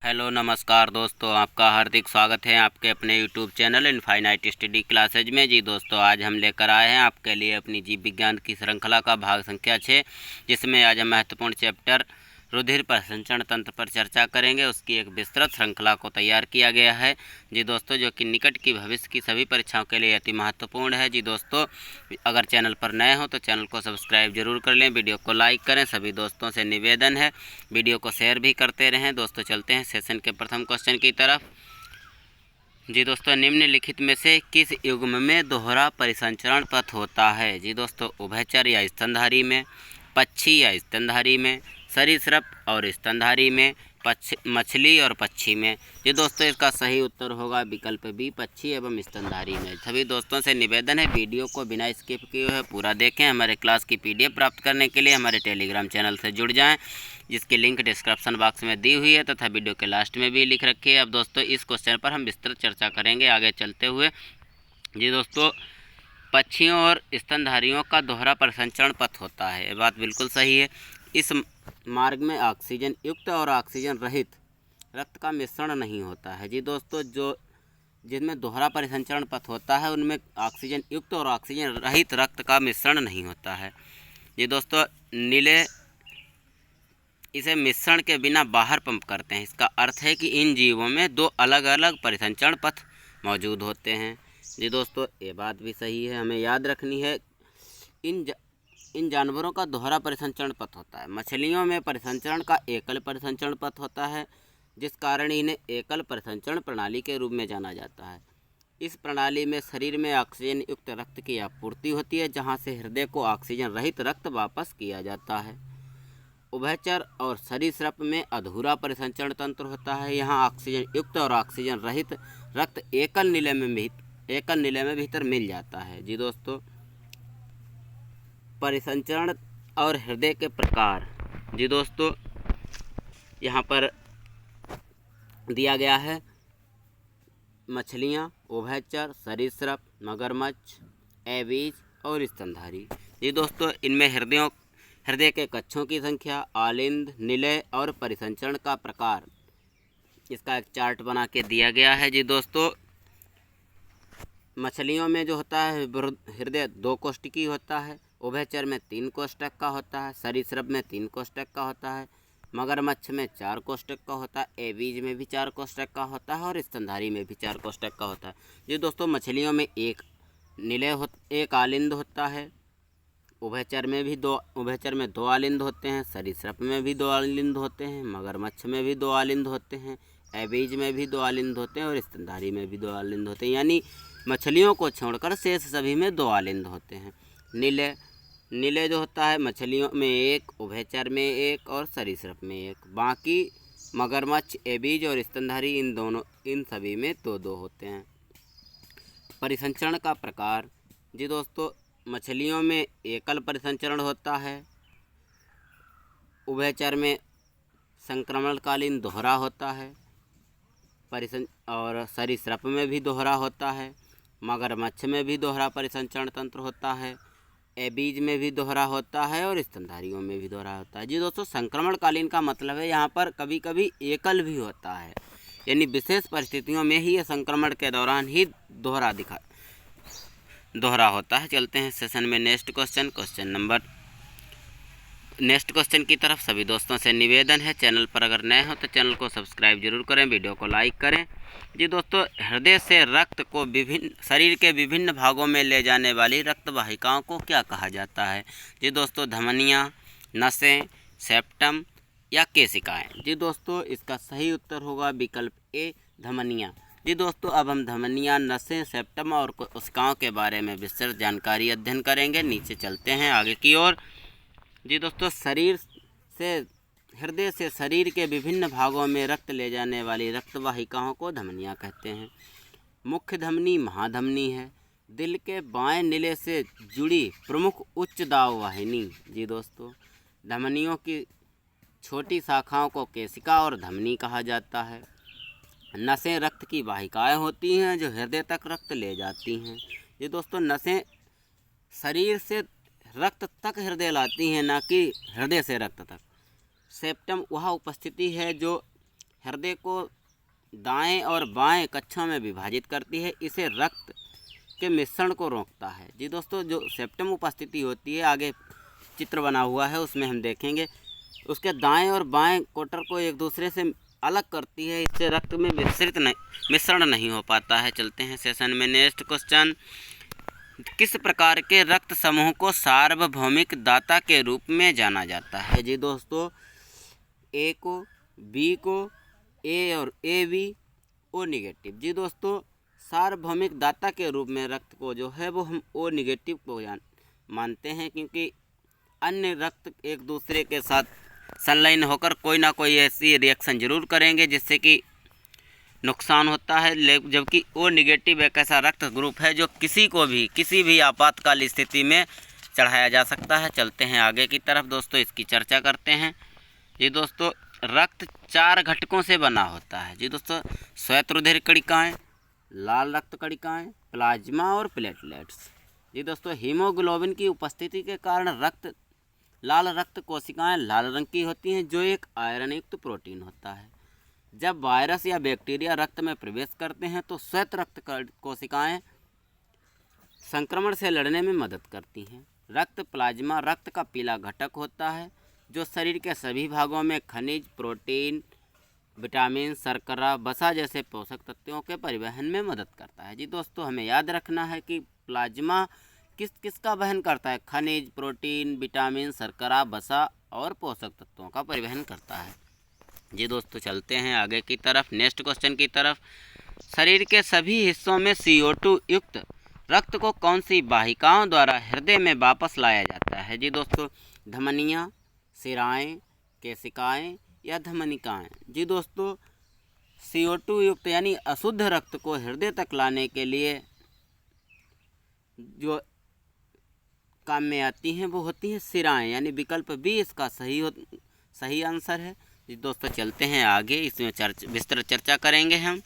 Hello नमस्कार दोस्तों, आपका हार्दिक स्वागत है आपके अपने YouTube channel infinite study classes में। जी दोस्तों, आज हम लेकर आए हैं आपके लिए अपनी जीव विज्ञान की श्रृंखला का भाग संख्या 6, जिसमें आज हम महत्वपूर्ण चैप्टर रुधिर प्रसंचरण तंत्र पर चर्चा करेंगे। उसकी एक विस्तृत श्रृंखला को तैयार किया गया है जी दोस्तों, जो कि निकट की भविष्य की सभी परीक्षाओं के लिए अति महत्वपूर्ण है। जी दोस्तों, अगर चैनल पर नए हो तो चैनल को सब्सक्राइब जरूर कर लें, वीडियो को लाइक करें। सभी दोस्तों से निवेदन है वीडियो को शेयर भी करते रहें। दोस्तों, चलते हैं सेशन के प्रथम क्वेश्चन की तरफ। जी दोस्तों, निम्नलिखित में से किस युग्म में दोहरा परिसंचरण पथ होता है? जी दोस्तों, उभयचर या स्तनधारी में, पक्षी या स्तनधारी में, सरीसृप और स्तनधारी में, मछली और पक्षी में। जी दोस्तों, इसका सही उत्तर होगा विकल्प बी, पक्षी एवं स्तनधारी में। सभी दोस्तों से निवेदन है वीडियो को बिना स्किप किए हुए पूरा देखें। हमारे क्लास की पीडीएफ प्राप्त करने के लिए हमारे टेलीग्राम चैनल से जुड़ जाएं, जिसकी लिंक डिस्क्रिप्शन बॉक्स में दी हुई है तथा वीडियो के लास्ट में भी लिख रखी है। अब दोस्तों, इस क्वेश्चन पर हम विस्तृत चर्चा करेंगे आगे चलते हुए। जी दोस्तों, पक्षियों और स्तनधारियों का दोहरा परिसंचरण पथ होता है, ये बात बिल्कुल सही है। इस मार्ग में ऑक्सीजन युक्त और ऑक्सीजन रहित रक्त का मिश्रण नहीं होता है। जी दोस्तों, जिनमें दोहरा परिसंचरण पथ होता है उनमें ऑक्सीजन युक्त और ऑक्सीजन रहित रक्त का मिश्रण नहीं होता है। जी दोस्तों, नीले इसे मिश्रण के बिना बाहर पंप करते हैं। इसका अर्थ है कि इन जीवों में दो अलग अलग परिसंचरण पथ मौजूद होते हैं। जी दोस्तों, ये बात भी सही है, हमें याद रखनी है। इन जानवरों का दोहरा परिसंचरण पथ होता है। मछलियों में परिसंचरण का एकल परिसंचरण पथ होता है, जिस कारण इन्हें एकल परिसंचरण प्रणाली के रूप में जाना जाता है। इस प्रणाली में शरीर में ऑक्सीजन युक्त रक्त की आपूर्ति होती है, जहाँ से हृदय को ऑक्सीजन रहित रक्त वापस किया जाता है। उभयचर और सरीसृप में अधूरा परिसंचरण तंत्र होता है। यहाँ ऑक्सीजन युक्त और ऑक्सीजन रहित रक्त एकल नीले में भीतर मिल जाता है। जी दोस्तों, परिसंचरण और हृदय के प्रकार। जी दोस्तों, यहाँ पर दिया गया है मछलियाँ, उभयचर, सरीसृप, मगरमच्छ, एबीज और स्तनधारी। जी दोस्तों, इनमें हृदय के कक्षों की संख्या, आलिंद, निलय और परिसंचरण का प्रकार, इसका एक चार्ट बना के दिया गया है। जी दोस्तों, मछलियों में जो होता है हृदय 2 कोष्ठकी होता है, उभयचर में 3 कोष्ठक का होता है, सरीसृप में 3 कोष्ठक का होता है, मगरमच्छ में 4 कोष्ठक का होता है, एबीज में भी 4 कोष्ठक का होता है और स्तनधारी में भी 4 कोष्ठक का होता है। जी दोस्तों, मछलियों में एक आलिंद होता है, उभयचर में 2 आलिंद होते हैं, सरीसृप में भी 2 आलिंद होते हैं, मगरमच्छ में भी 2 आलिंद होते हैं, एबीज में भी 2 आलिंद होते हैं और स्तनधारी में भी 2 आलिंद होते हैं। यानी मछलियों को छोड़कर शेष सभी में 2 आलिंद होते हैं। नीले जो होता है मछलियों में 1, उभयचर में 1 और सरीसृप में 1। बाकी मगरमच्छ, एबीज और स्तनधारी इन सभी में 2-2 होते हैं। परिसंचरण का प्रकार। जी दोस्तों, मछलियों में एकल परिसंचरण होता है, उभयचर में संक्रमणकालीन दोहरा होता है, और सरीसृप में भी दोहरा होता है, मगरमच्छ में भी दोहरा परिसंचरण तंत्र होता है, एबीज में भी दोहरा होता है और स्तनधारियों में भी दोहरा होता है। जी दोस्तों, संक्रमणकालीन का मतलब है यहाँ पर कभी कभी एकल भी होता है, यानी विशेष परिस्थितियों में ही ये संक्रमण के दौरान ही दोहरा होता है। चलते हैं सेशन में नेक्स्ट क्वेश्चन की तरफ। सभी दोस्तों से निवेदन है, चैनल पर अगर नए हो तो चैनल को सब्सक्राइब जरूर करें, वीडियो को लाइक करें। जी दोस्तों, हृदय से रक्त को शरीर के विभिन्न भागों में ले जाने वाली रक्त वाहिकाओं को क्या कहा जाता है? जी दोस्तों, धमनियाँ, नसें, सेप्टम या केशिकाएँ। जी दोस्तों, इसका सही उत्तर होगा विकल्प ए, धमनियाँ। जी दोस्तों, अब हम धमनियाँ, नसें, सेप्टम और कोशिकाओं के बारे में विस्तृत जानकारी अध्ययन करेंगे। नीचे चलते हैं आगे की ओर। जी दोस्तों, हृदय से शरीर के विभिन्न भागों में रक्त ले जाने वाली रक्त वाहिकाओं को धमनियाँ कहते हैं। मुख्य धमनी महाधमनी है, दिल के बाएं निले से जुड़ी प्रमुख उच्च दाब वाहिनी। जी दोस्तों, धमनियों की छोटी शाखाओं को केशिका और धमनी कहा जाता है। नसें रक्त की वाहिकाएं होती हैं जो हृदय तक रक्त ले जाती हैं। ये दोस्तों, नसें शरीर से रक्त तक हृदय लाती हैं, ना कि हृदय से रक्त तक। सेप्टम वह उपस्थिति है जो हृदय को दाएं और बाएं कक्षों में विभाजित करती है। इसे रक्त के मिश्रण को रोकता है। जी दोस्तों, जो सेप्टम उपस्थिति होती है, आगे चित्र बना हुआ है उसमें हम देखेंगे, उसके दाएं और बाएं कोटर को एक दूसरे से अलग करती है। इससे रक्त में मिश्रण नहीं हो पाता है। चलते हैं सेशन में। नेक्स्ट क्वेश्चन, किस प्रकार के रक्त समूह को सार्वभौमिक दाता के रूप में जाना जाता है? जी दोस्तों, ए को, बी को, ए और ए बी, ओ निगेटिव। जी दोस्तों, सार्वभौमिक दाता के रूप में रक्त को जो है वो हम ओ निगेटिव को मानते हैं, क्योंकि अन्य रक्त एक दूसरे के साथ संलग्न होकर कोई ना कोई ऐसी रिएक्शन जरूर करेंगे जिससे कि नुकसान होता है। जबकि ओ निगेटिव एक ऐसा रक्त ग्रुप है जो किसी भी आपातकाल स्थिति में चढ़ाया जा सकता है। चलते हैं आगे की तरफ दोस्तों, इसकी चर्चा करते हैं। जी दोस्तों, रक्त 4 घटकों से बना होता है। जी दोस्तों, श्वेत रुधिर कणिकाएँ, लाल रक्त कणिकाएँ, प्लाज्मा और प्लेटलेट्स। जी दोस्तों, हीमोग्लोबिन की उपस्थिति के कारण लाल रक्त कोशिकाएं लाल रंग की होती हैं, जो एक आयरन युक्त प्रोटीन होता है। जब वायरस या बैक्टीरिया रक्त में प्रवेश करते हैं तो श्वेत रक्त कोशिकाएं संक्रमण से लड़ने में मदद करती हैं। रक्त प्लाज्मा रक्त का पीला घटक होता है, जो शरीर के सभी भागों में खनिज, प्रोटीन, विटामिन, शर्करा, वसा जैसे पोषक तत्वों के परिवहन में मदद करता है। जी दोस्तों, हमें याद रखना है कि प्लाज्मा किसका वहन करता है? खनिज, प्रोटीन, विटामिन, शर्करा, वसा और पोषक तत्वों का परिवहन करता है। जी दोस्तों, चलते हैं आगे की तरफ, नेक्स्ट क्वेश्चन की तरफ। शरीर के सभी हिस्सों में CO2 युक्त रक्त को कौन सी वाहिकाओं द्वारा हृदय में वापस लाया जाता है? जी दोस्तों, धमनियाँ, शिराएँ, केशिकाएँ या धमनिकाएँ। जी दोस्तों, CO2 युक्त यानी अशुद्ध रक्त को हृदय तक लाने के लिए जो काम में आती हैं वो होती हैं शिराएँ, यानी विकल्प बी इसका सही आंसर है। जी दोस्तों, चलते हैं आगे, इसमें विस्तृत चर्चा करेंगे हम।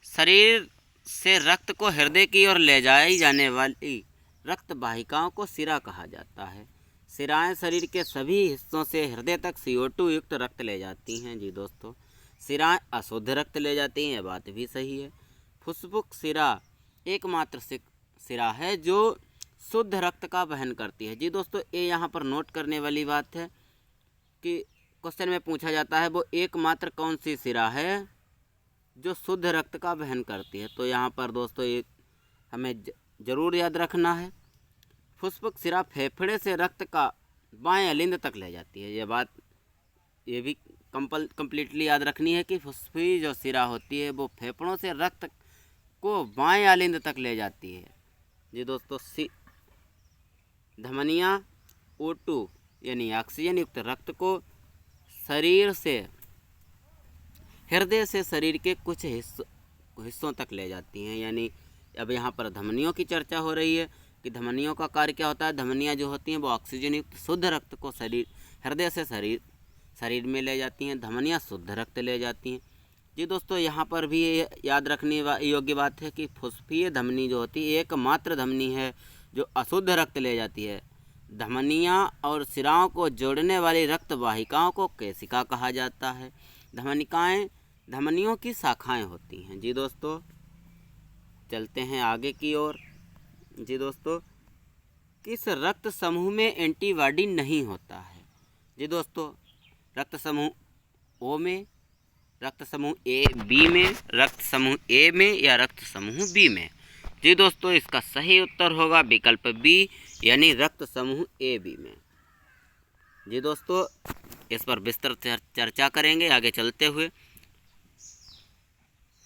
शरीर से रक्त को हृदय की ओर ले जाई जाने वाली रक्त वाहिकाओं को शिरा कहा जाता है। शिराएँ शरीर के सभी हिस्सों से हृदय तक CO2 युक्त रक्त ले जाती हैं। जी दोस्तों, शिराएँ अशुद्ध रक्त ले जाती हैं, यह बात भी सही है। फुफ्फुस शिरा एकमात्र शिरा है जो शुद्ध रक्त का वहन करती है। जी दोस्तों, ये यहाँ पर नोट करने वाली बात है कि क्वेश्चन में पूछा जाता है वो एकमात्र कौन सी शिरा है जो शुद्ध रक्त का वहन करती है। तो यहाँ पर दोस्तों ये हमें ज़रूर याद रखना है। फुफ्फुस शिरा फेफड़े से रक्त का बाएं अलिंद तक ले जाती है। ये भी कंप्लीटली याद रखनी है कि फुफ्फुस जो शिरा होती है वो फेफड़ों से रक्त को बाएं अलिंद तक ले जाती है। जी दोस्तों, धमनियाँ O2 यानी ऑक्सीजन युक्त रक्त को शरीर से हृदय से शरीर के कुछ हिस्सों तक ले जाती हैं। यानी अब यहाँ पर धमनियों की चर्चा हो रही है कि धमनियों का कार्य क्या होता है। धमनियाँ जो होती हैं वो ऑक्सीजन युक्त शुद्ध रक्त को हृदय से शरीर में ले जाती हैं। धमनियाँ शुद्ध रक्त ले जाती हैं। जी दोस्तों, यहाँ पर भी याद रखने योग्य बात है कि फुफ्फुसीय धमनी जो होती है एकमात्र धमनी है जो अशुद्ध रक्त ले जाती है। धमनियाँ और शिराओं को जोड़ने वाली रक्त वाहिकाओं को केशिका कहा जाता है। धमनिकाएँ धमनियों की शाखाएं होती हैं। जी दोस्तों, चलते हैं आगे की ओर। जी दोस्तों, किस रक्त समूह में एंटीबॉडी नहीं होता है? जी दोस्तों, रक्त समूह ओ में, रक्त समूह ए बी में, रक्त समूह ए में या रक्त समूह बी में? जी दोस्तों, इसका सही उत्तर होगा विकल्प बी यानी रक्त समूह ए बी में। जी दोस्तों, इस पर विस्तृत चर्चा करेंगे आगे चलते हुए।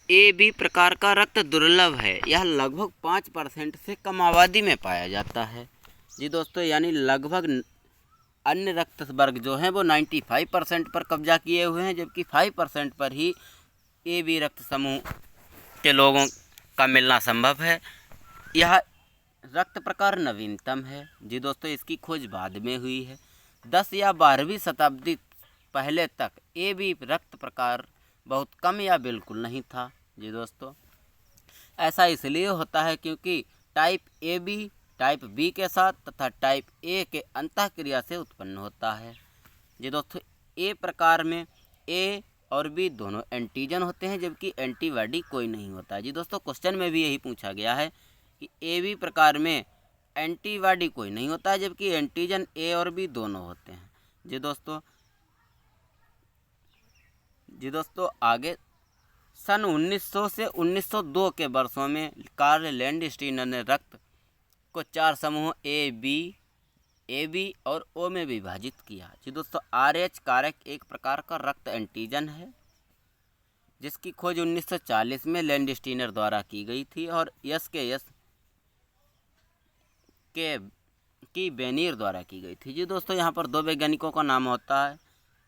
ए बी प्रकार का रक्त दुर्लभ है। यह लगभग 5% से कम आबादी में पाया जाता है। जी दोस्तों, यानी लगभग अन्य रक्त वर्ग जो हैं वो 95% पर कब्जा किए हुए हैं, जबकि 5% पर ही ए बी रक्त समूह के लोगों का मिलना संभव है। यह रक्त प्रकार नवीनतम है। जी दोस्तों, इसकी खोज बाद में हुई है। 10 या 12वीं शताब्दी पहले तक ए बी रक्त प्रकार बहुत कम या बिल्कुल नहीं था। जी दोस्तों, ऐसा इसलिए होता है क्योंकि type A B type B के साथ तथा टाइप ए के अंतःक्रिया से उत्पन्न होता है। जी दोस्तों, ए प्रकार में ए और बी दोनों एंटीजन होते हैं, जबकि एंटीबॉडी कोई नहीं होता। जी दोस्तों, क्वेश्चन में भी यही पूछा गया है कि ए बी प्रकार में एंटीबॉडी कोई नहीं होता है, जबकि एंटीजन ए और बी दोनों होते हैं। जी दोस्तों आगे सन 1900 से 1902 के वर्षों में कार्ल लैंडस्टीनर ने रक्त को 4 समूहों ए बी और ओ में विभाजित किया। जी दोस्तों, RH कारक एक प्रकार का रक्त एंटीजन है जिसकी खोज 1940 में लैंडस्टीनर द्वारा की गई थी और यस की बेनियर द्वारा की गई थी। जी दोस्तों, यहाँ पर 2 वैज्ञानिकों का नाम होता है,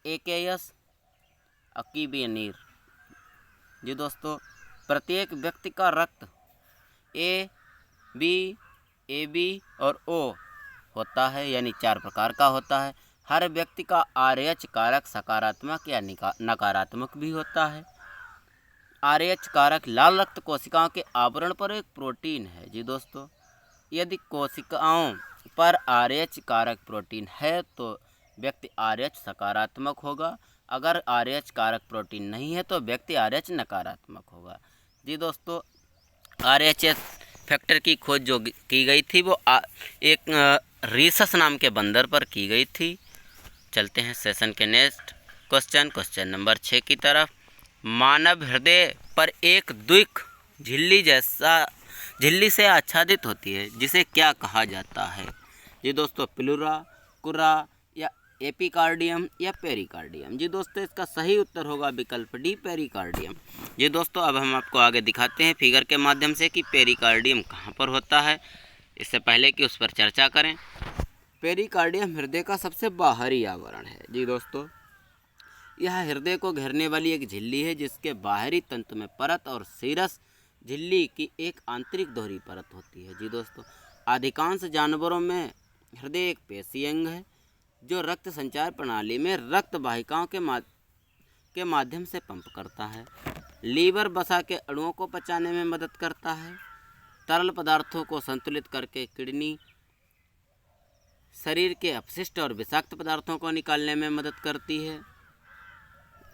AKS और की बेनियर। जी दोस्तों, प्रत्येक व्यक्ति का रक्त AB और O होता है, यानी 4 प्रकार का होता है। हर व्यक्ति का RH कारक सकारात्मक या नकारात्मक भी होता है। RH कारक लाल रक्त कोशिकाओं के आवरण पर एक प्रोटीन है। जी दोस्तों, यदि कोशिकाओं पर RH कारक प्रोटीन है तो व्यक्ति RH सकारात्मक होगा, अगर RH कारक प्रोटीन नहीं है तो व्यक्ति RH नकारात्मक होगा। जी दोस्तों, RHS फैक्टर की खोज जो की गई थी वो एक रीसस नाम के बंदर पर की गई थी। चलते हैं सेशन के नेक्स्ट क्वेश्चन नंबर 6 की तरफ। मानव हृदय पर एक द्विक झिल्ली से आच्छादित होती है, जिसे क्या कहा जाता है? जी दोस्तों, प्लूरा, कुरा या एपिकार्डियम या पेरिकार्डियम। जी दोस्तों, इसका सही उत्तर होगा विकल्प डी, पेरिकार्डियम। जी दोस्तों, अब हम आपको आगे दिखाते हैं फिगर के माध्यम से कि पेरिकार्डियम कहाँ पर होता है। इससे पहले कि उस पर चर्चा करें, पेरिकार्डियम हृदय का सबसे बाहरी आवरण है। जी दोस्तों, यह हृदय को घेरने वाली एक झिल्ली है जिसके बाहरी तंतु में परत और सीरस झिल्ली की एक आंतरिक दोहरी परत होती है। जी दोस्तों, अधिकांश जानवरों में हृदय एक पेशी अंग है जो रक्त संचार प्रणाली में रक्त वाहिकाओं के माध्यम से पंप करता है। लीवर वसा के अणुओं को पचाने में मदद करता है। तरल पदार्थों को संतुलित करके किडनी शरीर के अपशिष्ट और विषाक्त पदार्थों को निकालने में मदद करती है।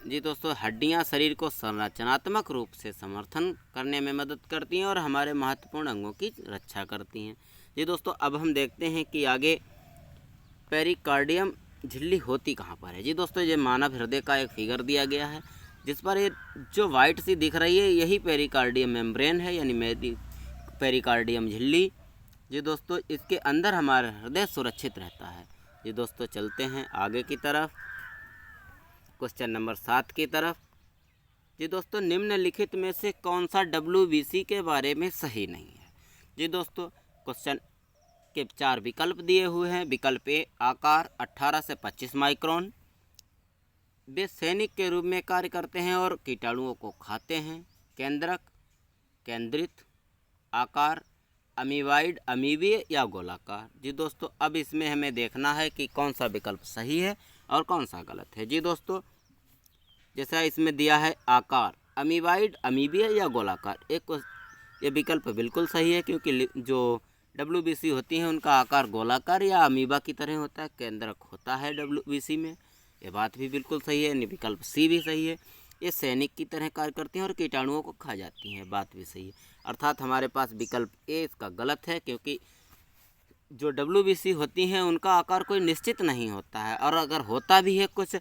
जी दोस्तों, हड्डियां शरीर को संरचनात्मक रूप से समर्थन करने में मदद करती हैं और हमारे महत्वपूर्ण अंगों की रक्षा करती हैं। जी दोस्तों, अब हम देखते हैं कि आगे पेरिकार्डियम झिल्ली होती कहाँ पर है। जी दोस्तों, ये मानव हृदय का एक फिगर दिया गया है जिस पर ये जो वाइट सी दिख रही है यही पेरिकार्डियम मेम्ब्रेन है, यानी पेरिकार्डियम झिल्ली। जी दोस्तों, इसके अंदर हमारा हृदय सुरक्षित रहता है। जी दोस्तों, चलते हैं आगे की तरफ क्वेश्चन नंबर 7 की तरफ। जी दोस्तों, निम्नलिखित में से कौन सा WBC के बारे में सही नहीं है? जी दोस्तों, क्वेश्चन के 4 विकल्प दिए हुए हैं। विकल्प ए, आकार 18 से 25 माइक्रोन। वे सैनिक के रूप में कार्य करते हैं और कीटाणुओं को खाते हैं। केंद्रक, केंद्रित आकार, अमीवाइड, अमीबीय या गोलाकार। जी दोस्तों, अब इसमें हमें देखना है कि कौन सा विकल्प सही है और कौन सा गलत है। जी दोस्तों, जैसा इसमें दिया है आकार, अमीवाइड, अमीबीय या गोलाकार, ये विकल्प बिल्कुल सही है क्योंकि जो WBC होती हैं उनका आकार गोलाकार या अमीबा की तरह होता है, केंद्रक होता है WBC में। ये बात भी बिल्कुल सही है, विकल्प सी भी सही है। ये सैनिक की तरह कार्य करती हैं और कीटाणुओं को खा जाती हैं, बात भी सही है। अर्थात हमारे पास विकल्प ए इसका गलत है क्योंकि जो WBC होती हैं उनका आकार कोई निश्चित नहीं होता है, और अगर होता भी है कुछ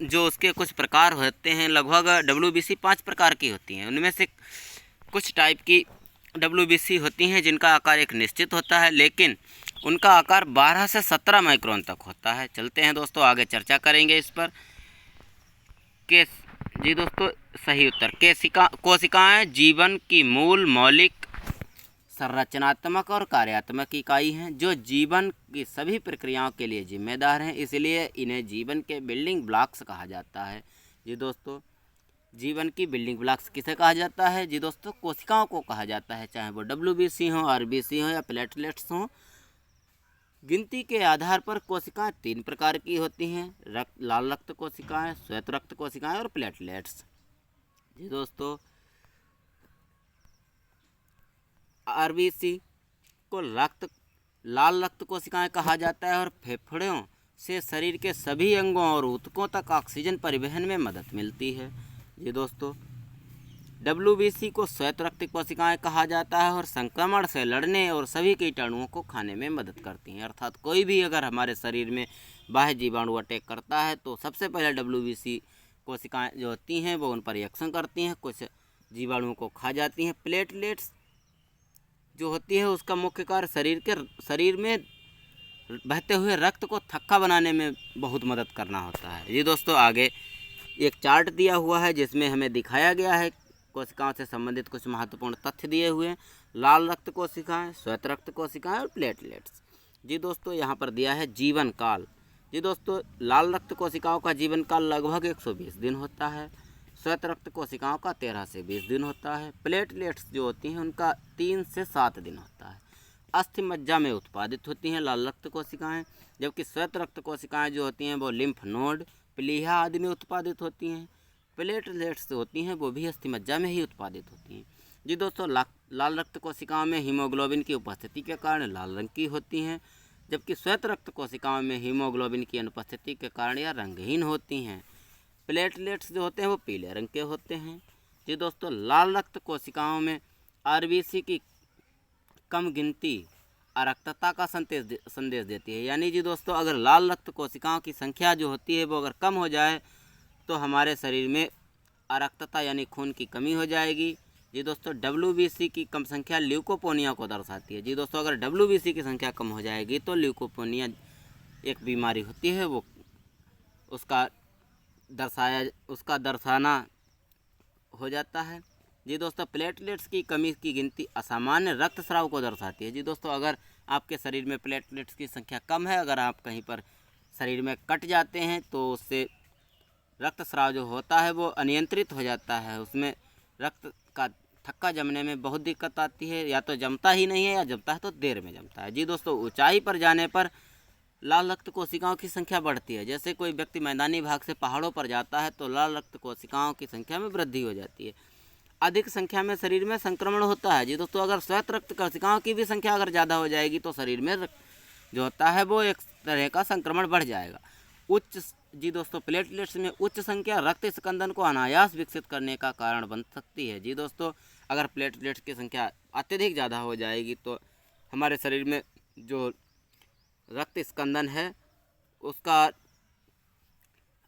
जो उसके कुछ प्रकार होते हैं, लगभग WBC 5 प्रकार की होती हैं। उनमें से कुछ टाइप की WBC होती हैं जिनका आकार एक निश्चित होता है, लेकिन उनका आकार 12 से 17 माइक्रोन तक होता है। चलते हैं दोस्तों, आगे चर्चा करेंगे इस पर। जी दोस्तों, सही उत्तर कोशिकाएं जीवन की मूल मौलिक संरचनात्मक और कार्यात्मक इकाई हैं जो जीवन की सभी प्रक्रियाओं के लिए जिम्मेदार हैं, इसलिए इन्हें जीवन के बिल्डिंग ब्लॉक्स कहा जाता है। जी दोस्तों, जीवन की बिल्डिंग ब्लॉक्स किसे कहा जाता है? जी दोस्तों, कोशिकाओं को कहा जाता है, चाहे वो WBC हो, RBC हो या प्लेटलेट्स हों। गिनती के आधार पर कोशिकाएं 3 प्रकार की होती हैं, लाल रक्त कोशिकाएं, श्वेत रक्त कोशिकाएं और प्लेटलेट्स। जी दोस्तों, RBC को लाल रक्त कोशिकाएं कहा जाता है और फेफड़ों से शरीर के सभी अंगों और ऊतकों तक ऑक्सीजन परिवहन में मदद मिलती है। जी दोस्तों, WBC को श्वेत रक्त कोशिकाएं कहा जाता है और संक्रमण से लड़ने और सभी कीटाणुओं को खाने में मदद करती हैं। अर्थात कोई भी अगर हमारे शरीर में बाह्य जीवाणु अटैक करता है तो सबसे पहले WBC कोशिकाएं जो होती हैं वो उन पर रिएक्शन करती हैं, कुछ जीवाणुओं को खा जाती हैं। प्लेटलेट्स जो होती है उसका मुख्य कार्य शरीर में बहते हुए रक्त को थक्का बनाने में बहुत मदद करना होता है। ये दोस्तों, आगे एक चार्ट दिया हुआ है जिसमें हमें दिखाया गया है कोशिकाओं से संबंधित कुछ महत्वपूर्ण तथ्य दिए हुए हैं। लाल रक्त कोशिकाएं, श्वेत रक्त कोशिकाएं और प्लेटलेट्स। जी दोस्तों, यहाँ पर दिया है जीवन काल। जी दोस्तों, लाल रक्त कोशिकाओं का जीवन काल लगभग 120 दिन होता है। श्वेत रक्त कोशिकाओं का 13 से 20 दिन होता है। प्लेटलेट्स जो होती हैं उनका 3 से 7 दिन होता है। अस्थि मज्जा में उत्पादित होती हैं लाल रक्त कोशिकाएं, जबकि श्वेत रक्त कोशिकाएं जो होती हैं वो लिम्फ नोड, प्लीहा आदि में उत्पादित होती हैं। प्लेटलेट्स होती हैं वो भी अस्थि मज्जा में ही उत्पादित होती हैं। जी दोस्तों, लाल रक्त कोशिकाओं में हीमोग्लोबिन की उपस्थिति के कारण लाल रंग की होती हैं, जबकि श्वेत रक्त कोशिकाओं में हीमोग्लोबिन की अनुपस्थिति के कारण यह रंगहीन होती हैं। प्लेटलेट्स जो होते हैं वो पीले रंग के होते हैं। जी दोस्तों, लाल रक्त कोशिकाओं में RBC की कम गिनती अरक्तता का संदेश देती है। यानी जी दोस्तों, अगर लाल रक्त कोशिकाओं की संख्या जो होती है वो अगर कम हो जाए तो हमारे शरीर में अरक्तता यानी खून की कमी हो जाएगी। जी दोस्तों, WBC की कम संख्या ल्यूकोपोनिया को दर्शाती है। जी दोस्तों, अगर WBC की संख्या कम हो जाएगी तो ल्यूकोपोनिया एक बीमारी होती है, वो उसका दर्शाना हो जाता है। जी दोस्तों, प्लेटलेट्स की कमी की गिनती असामान्य रक्तस्राव को दर्शाती है। जी दोस्तों, अगर आपके शरीर में प्लेटलेट्स की संख्या कम है, अगर आप कहीं पर शरीर में कट जाते हैं तो उससे रक्तस्राव जो होता है वो अनियंत्रित हो जाता है, उसमें रक्त का थक्का जमने में बहुत दिक्कत आती है, या तो जमता ही नहीं है या जमता है तो देर में जमता है। जी दोस्तों, ऊंचाई पर जाने पर लाल रक्त कोशिकाओं की संख्या बढ़ती है। जैसे कोई व्यक्ति मैदानी भाग से पहाड़ों पर जाता है तो लाल रक्त कोशिकाओं की संख्या में वृद्धि हो जाती है। अधिक संख्या में शरीर में संक्रमण होता है। जी दोस्तों, अगर श्वेत रक्त कोशिकाओं की भी संख्या अगर ज़्यादा हो जाएगी तो शरीर में जो होता है वो एक तरह का संक्रमण बढ़ जाएगा। जी दोस्तों, प्लेटलेट्स में उच्च संख्या रक्त स्कंदन को अनायास विकसित करने का कारण बन सकती है। जी दोस्तों, अगर प्लेटलेट्स की संख्या अत्यधिक ज़्यादा हो जाएगी तो हमारे शरीर में जो रक्त स्कंदन है उसका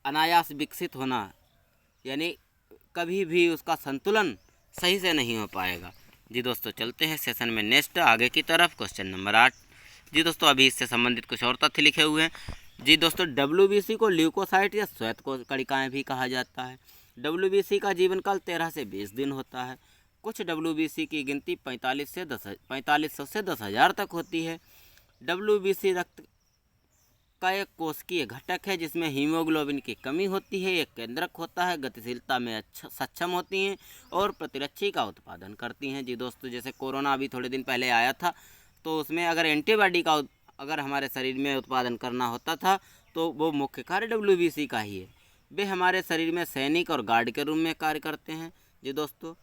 अनायास विकसित होना यानी कभी भी उसका संतुलन सही से नहीं हो पाएगा। जी दोस्तों, चलते हैं सेशन में नेक्स्ट आगे की तरफ, क्वेश्चन नंबर 8। जी दोस्तों, अभी इससे संबंधित कुछ और तथ्य लिखे हुए हैं। जी दोस्तों, WBC को ल्यूकोसाइट या श्वेत कणिकाएं भी कहा जाता है। WBC का जीवन काल 13 से 20 दिन होता है। कुछ WBC की गिनती 4500 से 10,000 तक होती है। WBC रक्त का एक कोशिकीय घटक है जिसमें हीमोग्लोबिन की कमी होती है। एक केंद्रक होता है, गतिशीलता में सक्षम होती हैं और प्रतिरक्षी का उत्पादन करती हैं। जी दोस्तों, जैसे कोरोना अभी थोड़े दिन पहले आया था तो उसमें अगर एंटीबॉडी का अगर हमारे शरीर में उत्पादन करना होता था तो वो मुख्य कार्य WBC का ही है। वे हमारे शरीर में सैनिक और गार्ड के रूप में कार्य करते हैं। जी दोस्तों,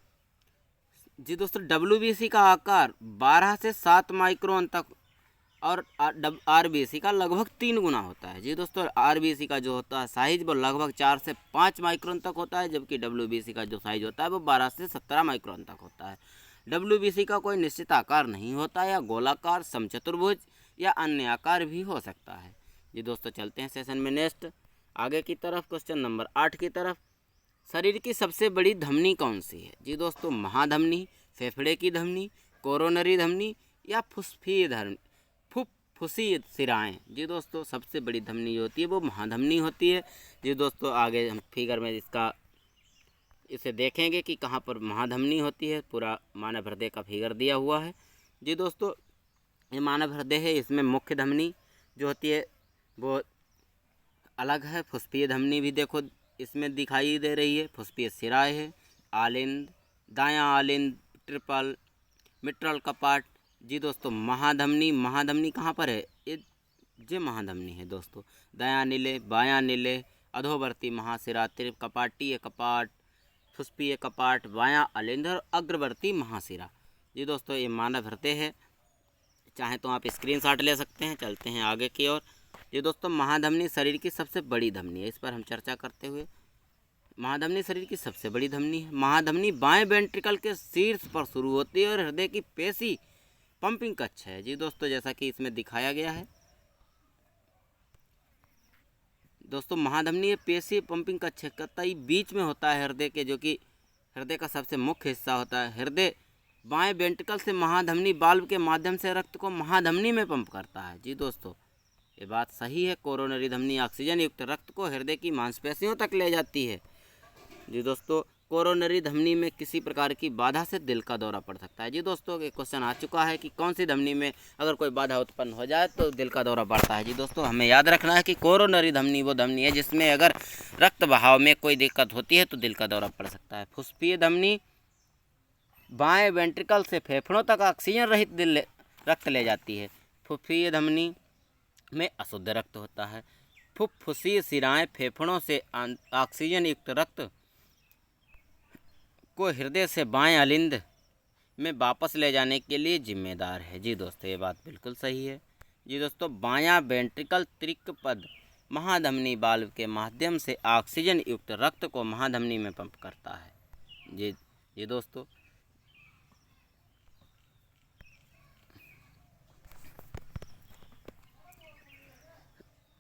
WBC का आकार 12 से 7 माइक्रोन तक और RBC का लगभग 3 गुना होता है। जी दोस्तों, RBC का जो होता है साइज वो लगभग 4 से 5 माइक्रोन तक होता है, जबकि WBC का जो साइज होता है वो 12 से 17 माइक्रोन तक होता है। WBC का कोई निश्चित आकार नहीं होता, या गोलाकार, समचतुर्भुज या अन्य आकार भी हो सकता है। जी दोस्तों, चलते हैं सेशन में नेक्स्ट आगे की तरफ, क्वेश्चन नंबर 8 की तरफ। शरीर की सबसे बड़ी धमनी कौन सी है? जी दोस्तों, महाधमनी, फेफड़े की धमनी, कोरोनरी धमनी या फुफ्फुसीय सिराएं। जी दोस्तों, सबसे बड़ी धमनी जो होती है वो महाधमनी होती है। जी दोस्तों, आगे हम फिगर में इसे देखेंगे कि कहाँ पर महाधमनी होती है। पूरा मानव हृदय का फिगर दिया हुआ है। जी दोस्तों, ये मानव हृदय है, इसमें मुख्य धमनी जो होती है वो अलग है। फुस्फीय धमनी भी देखो इसमें दिखाई दे रही है। फुस्फीय सिराएं है, आलिंद, दायां आलिंद, ट्रिपल मिट्रल कपाट। जी दोस्तों, महाधमनी कहाँ पर है? ये महाधमनी है दोस्तों। दायां नीले, बायां नीले, अधोवर्ती महाशिरा, कपाटीय कपाट, फुस्फीय कपाट, बायां आलिंद और अग्रवर्ती महाशिरा। जी दोस्तों, ये मानव हृदय है। चाहे तो आप स्क्रीनशॉट ले सकते हैं। चलते हैं आगे की ओर। जी दोस्तों, महाधमनी शरीर की सबसे बड़ी धमनी है। इस पर हम चर्चा करते हुए, महाधमनी शरीर की सबसे बड़ी धमनी है। महाधमनी बाएं वेंट्रिकल के शीर्ष पर शुरू होती है और हृदय की पेशी पंपिंग कक्ष है। जी दोस्तों, जैसा कि इसमें दिखाया गया है दोस्तों, महाधमनी पेशी पंपिंग कक्ष कतई बीच में होता है हृदय के, जो कि हृदय का सबसे मुख्य हिस्सा होता है। हृदय बाएं वेंट्रिकल से महाधमनी वाल्व के माध्यम से रक्त को महाधमनी में पंप करता है। जी दोस्तों, ये बात सही है। कोरोनरी धमनी ऑक्सीजन युक्त रक्त को हृदय की मांसपेशियों तक ले जाती है। जी दोस्तों, कोरोनरी धमनी में किसी प्रकार की बाधा से दिल का दौरा पड़ सकता है। जी दोस्तों, एक क्वेश्चन आ चुका है कि कौन सी धमनी में अगर कोई बाधा उत्पन्न हो जाए तो दिल का दौरा पड़ता है। जी दोस्तों, हमें याद रखना है कि कोरोनरी धमनी वो धमनी है जिसमें अगर रक्त बहाव में कोई दिक्कत होती है तो दिल का दौरा पड़ सकता है। फुस्फीय धमनी बाएं वेंट्रिकल से फेफड़ों तक ऑक्सीजन रहित रक्त ले जाती है। फुफ्फुसीय धमनी में अशुद्ध रक्त होता है। फुफ्फुसीय शिराएं फेफड़ों से ऑक्सीजन युक्त रक्त को हृदय से बाएं अलिंद में वापस ले जाने के लिए जिम्मेदार है। जी दोस्तों, ये बात बिल्कुल सही है। जी दोस्तों, बायां वेंट्रिकल त्रिकपद महाधमनी वाल्व के माध्यम से ऑक्सीजन युक्त रक्त को महाधमनी में पंप करता है। जी दोस्तों,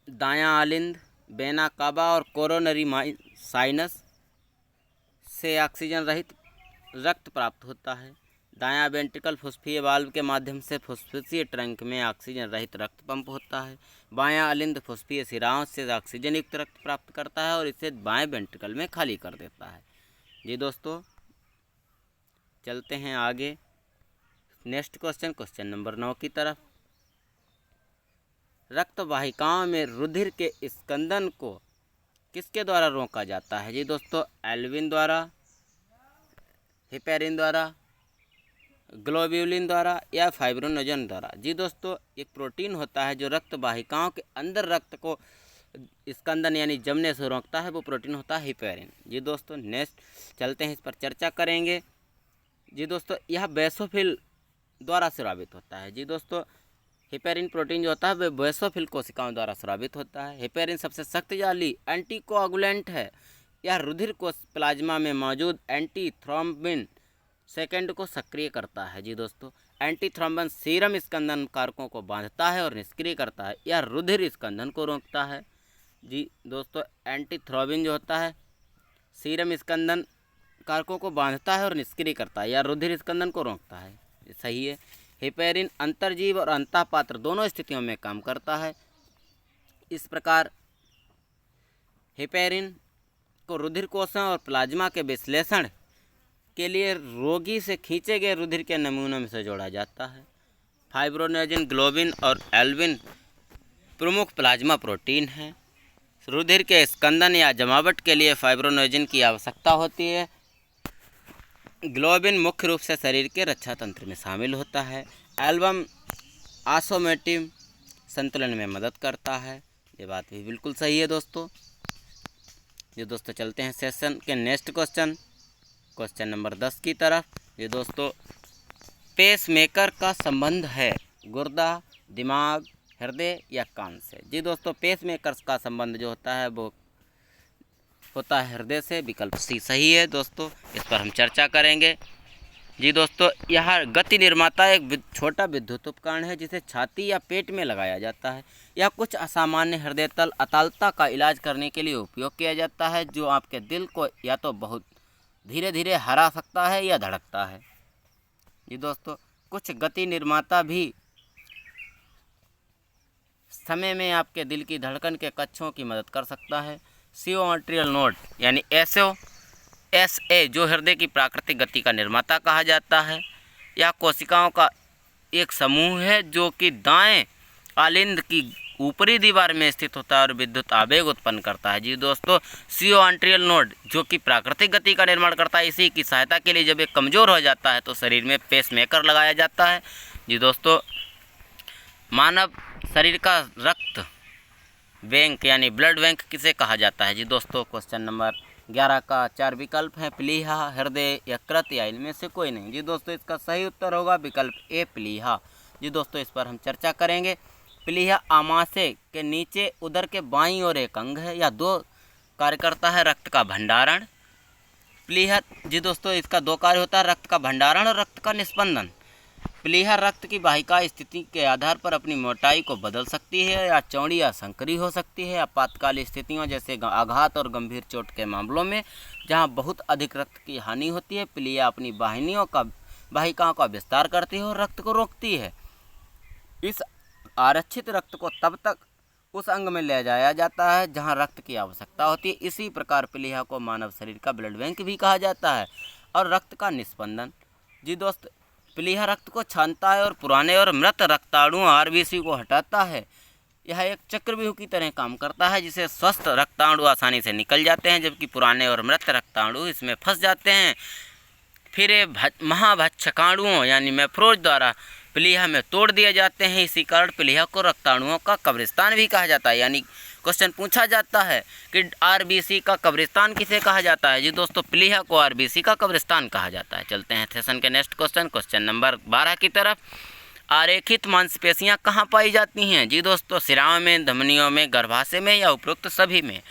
दायां अलिंद वेना कावा और कोरोनरी साइनस से ऑक्सीजन रहित रक्त प्राप्त होता है। दायां वेंट्रिकल फुस्फुसीय वाल्व के माध्यम से फुस्फुसीय ट्रंक में ऑक्सीजन रहित रक्त पंप होता है। बायां अलिंद फुस्फुसीय शिराओं से ऑक्सीजन युक्त रक्त प्राप्त करता है और इसे बाएं वेंट्रिकल में खाली कर देता है। जी दोस्तों, चलते हैं आगे नेक्स्ट क्वेश्चन नंबर 9 की तरफ। रक्त वाहिकाओं में रुधिर के स्कंदन को किसके द्वारा रोका जाता है? जी दोस्तों, एल्विन द्वारा, हिपेरिन द्वारा, ग्लोब्यूलिन द्वारा या फाइब्रोनोजन द्वारा। जी दोस्तों, एक प्रोटीन होता है जो रक्त वाहिकाओं के अंदर रक्त को स्कंदन यानी जमने से रोकता है, वो प्रोटीन होता है हिपेरिन। जी दोस्तों, नेक्स्ट चलते हैं, इस पर चर्चा करेंगे। जी दोस्तों, यह बेसोफिल द्वारा स्रावित होता है। जी दोस्तों, हिपेरिन प्रोटीन जो होता है वह बेसोफिल कोशिकाओं द्वारा स्रावित होता है। हिपेरिन सबसे शक्तिशाली एंटीकोआगुलेंट है। यह रुधिर कोश प्लाज्मा में मौजूद एंटी थ्रोम्बिन सेकेंड को सक्रिय करता है। जी दोस्तों, एंटी थ्रोम्बिन सीरम स्कंदन कारकों को बांधता है और निष्क्रिय करता है। यह रुधिर स्कंदन को रोकता है। जी दोस्तों, एंटी थ्रोम्बिन जो होता है सीरम स्कंदन कारकों को बांधता है और निष्क्रिय करता है। यह रुधिर स्कंदन को रोकता है। सही है। हिपेरिन अंतर्जीव और अंतःपात्र दोनों स्थितियों में काम करता है। इस प्रकार हिपेरिन को रुधिर कोशों और प्लाज्मा के विश्लेषण के लिए रोगी से खींचे गए रुधिर के नमूनों में से जोड़ा जाता है। फाइब्रोनोजन, ग्लोबिन और एल्विन प्रमुख प्लाज्मा प्रोटीन हैं। रुधिर के स्कंदन या जमावट के लिए फाइब्रोनोजन की आवश्यकता होती है। ग्लोबिन मुख्य रूप से शरीर के रक्षा तंत्र में शामिल होता है। एल्बम ऑसमोटिक संतुलन में मदद करता है। ये बात भी बिल्कुल सही है दोस्तों। ये दोस्तों, चलते हैं सेशन के नेक्स्ट क्वेश्चन नंबर 10 की तरफ। ये दोस्तों, पेसमेकर का संबंध है गुर्दा, दिमाग, हृदय या कान से? जी दोस्तों, पेसमेकर का संबंध जो होता है वो होता है हृदय से। विकल्प सी सही है दोस्तों, इस पर हम चर्चा करेंगे। जी दोस्तों, यह गति निर्माता एक छोटा विद्युत उपकरण है जिसे छाती या पेट में लगाया जाता है। यह कुछ असामान्य हृदय तल अतालता का इलाज करने के लिए उपयोग किया जाता है, जो आपके दिल को या तो बहुत धीरे धीरे हरा सकता है या धड़कता है। जी दोस्तों, कुछ गति निर्माता भी समय में आपके दिल की धड़कन के कक्षों की मदद कर सकता है। सीओ आर्टेरियल नोड यानी एसए जो हृदय की प्राकृतिक गति का निर्माता कहा जाता है। यह कोशिकाओं का एक समूह है जो कि दाएं आलिंद की ऊपरी दीवार में स्थित होता है और विद्युत आवेग उत्पन्न करता है। जी दोस्तों, सीओ आर्टेरियल नोड जो कि प्राकृतिक गति का निर्माण करता है, इसी की सहायता के लिए जब ये कमज़ोर हो जाता है तो शरीर में पेसमेकर लगाया जाता है। जी दोस्तों, मानव शरीर का रक्त बैंक यानी ब्लड बैंक किसे कहा जाता है? जी दोस्तों, क्वेश्चन नंबर 11 का 4 विकल्प हैं, प्लीहा, हृदय, यकृत या इनमें से कोई नहीं। जी दोस्तों, इसका सही उत्तर होगा विकल्प ए, प्लीहा। जी दोस्तों, इस पर हम चर्चा करेंगे। प्लीहा आमाशय के नीचे उदर के बाईं ओर एक अंग है या दो कार्य करता है रक्त का भंडारण। प्लीहा जी दोस्तों इसका दो कार्य होता है, रक्त का भंडारण और रक्त का निस्पंदन। प्लीहा रक्त की वाहिका स्थिति के आधार पर अपनी मोटाई को बदल सकती है, या चौड़ी या संकरी हो सकती है। आपातकालीन स्थितियों जैसे आघात और गंभीर चोट के मामलों में जहां बहुत अधिक रक्त की हानि होती है, प्लीहा अपनी वाहिकाओं का विस्तार करती है और रक्त को रोकती है। इस आरक्षित रक्त को तब तक उस अंग में ले जाया जाता है जहां रक्त की आवश्यकता होती है। इसी प्रकार प्लीहा को मानव शरीर का ब्लड बैंक भी कहा जाता है। और रक्त का निस्पंदन जी दोस्त, प्लीहा रक्त को छानता है और पुराने और मृत रक्ताणु आरबीसी को हटाता है। यह एक चक्रव्यूह की तरह काम करता है, जिसे स्वस्थ रक्ताणु आसानी से निकल जाते हैं, जबकि पुराने और मृत रक्ताणु इसमें फंस जाते हैं। फिर ये महाभक्षकाणुओं यानी मैफ्रोज द्वारा प्लीहा में तोड़ दिए जाते हैं। इसी कारण प्लीहा को रक्ताणुओं का कब्रिस्तान भी कहा जाता है। यानी क्वेश्चन पूछा जाता है कि आरबीसी का कब्रिस्तान किसे कहा जाता है? जी दोस्तों प्लीहा को आरबीसी का कब्रिस्तान कहा जाता है। चलते हैं सेशन के नेक्स्ट क्वेश्चन नंबर 12 की तरफ। आरेखित मांसपेशियां कहाँ पाई जाती हैं? जी दोस्तों शिराओं में, धमनियों में, गर्भाशय में या उपरोक्त सभी में?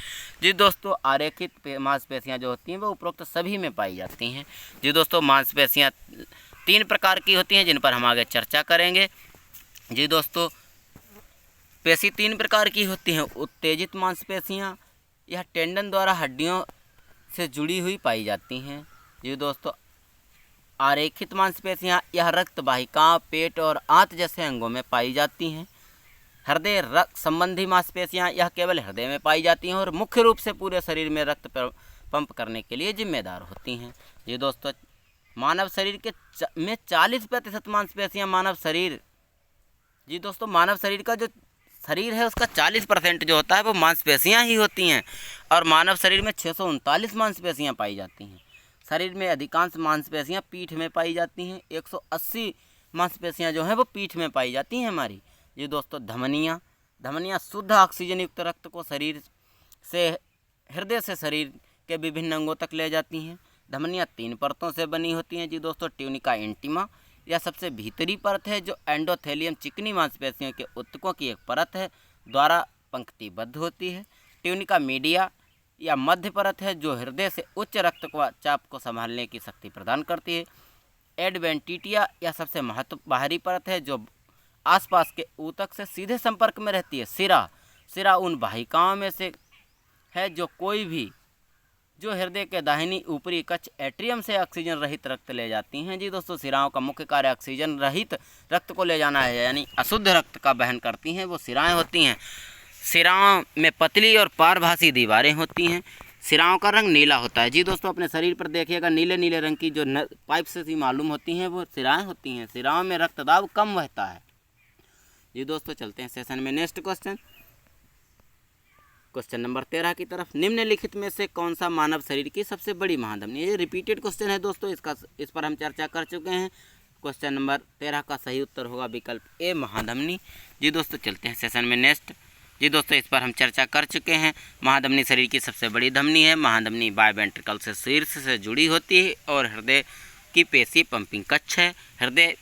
जी दोस्तों आरेखित मांसपेशियां जो होती हैं वो उपरोक्त सभी में पाई जाती हैं। जी दोस्तों मांसपेशियां 3 प्रकार की होती हैं जिन पर हम आगे चर्चा करेंगे। जी दोस्तों पेशी 3 प्रकार की होती हैं। उत्तेजित मांसपेशियां यह टेंडन द्वारा हड्डियों से जुड़ी हुई पाई जाती हैं। जी दोस्तों आरेखित मांसपेशियां यह रक्त वाहिकाओं, पेट और आंत जैसे अंगों में पाई जाती हैं। हृदय रक्त संबंधी मांसपेशियां यह केवल हृदय में पाई जाती हैं और मुख्य रूप से पूरे शरीर में रक्त पंप करने के लिए जिम्मेदार होती हैं। ये दोस्तों मानव शरीर के में 40% मांसपेशियां मानव शरीर का जो शरीर है उसका 40% जो होता है वो मांसपेशियां ही होती हैं। और मानव शरीर में 639 मांसपेशियां पाई जाती हैं। शरीर में अधिकांश मांसपेशियां पीठ में पाई जाती हैं। 180 मांसपेशियां जो हैं वो पीठ में पाई जाती हैं हमारी। ये दोस्तों धमनियाँ शुद्ध ऑक्सीजन युक्त रक्त को शरीर से हृदय से शरीर के विभिन्न अंगों तक ले जाती हैं। धमनियाँ 3 परतों से बनी होती हैं। जी दोस्तों ट्यूनिका इंटीमा यह सबसे भीतरी परत है जो एंडोथेलियम चिकनी मांसपेशियों के ऊतकों की एक परत है द्वारा पंक्तिबद्ध होती है। ट्यूनिका मीडिया या मध्य परत है जो हृदय से उच्च रक्तचाप को संभालने की शक्ति प्रदान करती है। एडवेंटिटिया यह सबसे बाहरी परत है जो आसपास के ऊतक से सीधे संपर्क में रहती है। सिरा उन वाहिकाओं में से है जो हृदय के दाहिनी ऊपरी कक्ष एट्रियम से ऑक्सीजन रहित रक्त ले जाती हैं। जी दोस्तों सिराओं का मुख्य कार्य ऑक्सीजन रहित रक्त को ले जाना है, यानी अशुद्ध रक्त का वहन करती हैं वो सिराएं होती हैं। सिराओं में पतली और पारभासी दीवारें होती हैं। सिराओं का रंग नीला होता है। जी दोस्तों अपने शरीर पर देखिएगा नीले नीले रंग की जो पाइप से मालूम होती हैं वो सिराएं होती हैं। सिराओं में रक्तदाब कम बहता है। जी दोस्तों चलते हैं सेशन में नेक्स्ट क्वेश्चन नंबर 13 की तरफ। निम्नलिखित में से कौन सा मानव शरीर की सबसे बड़ी महाधमनी? ये रिपीटेड क्वेश्चन है दोस्तों, इस पर हम चर्चा कर चुके हैं। क्वेश्चन नंबर 13 का सही उत्तर होगा विकल्प ए महाधमनी। जी दोस्तों चलते हैं सेशन में नेक्स्ट। जी दोस्तों इस पर हम चर्चा कर चुके हैं। महाधमनी शरीर की सबसे बड़ी धमनी है। महाधमनी बाय वेंट्रिकल से शीर्ष से जुड़ी होती है और हृदय की पेशी पंपिंग कक्ष है। हृदय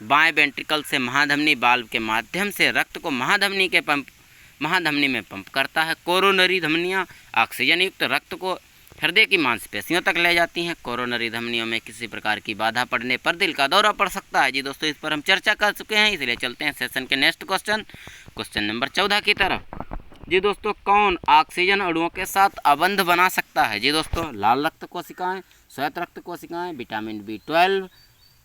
बाएं वेंट्रिकल से महाधमनी वाल्व के माध्यम से रक्त को महाधमनी में पंप करता है। कोरोनरी धमनियां ऑक्सीजन युक्त रक्त को हृदय की मांसपेशियों तक ले जाती हैं। कोरोनरी धमनियों में किसी प्रकार की बाधा पड़ने पर दिल का दौरा पड़ सकता है। जी दोस्तों इस पर हम चर्चा कर चुके हैं, इसलिए चलते हैं सेशन के नेक्स्ट क्वेश्चन नंबर 14 की तरफ। जी दोस्तों कौन ऑक्सीजन अणुओं के साथ अबंध बना सकता है? जी दोस्तों लाल रक्त कोशिकाएं, श्वेत रक्त कोशिकाएं, विटामिन B12।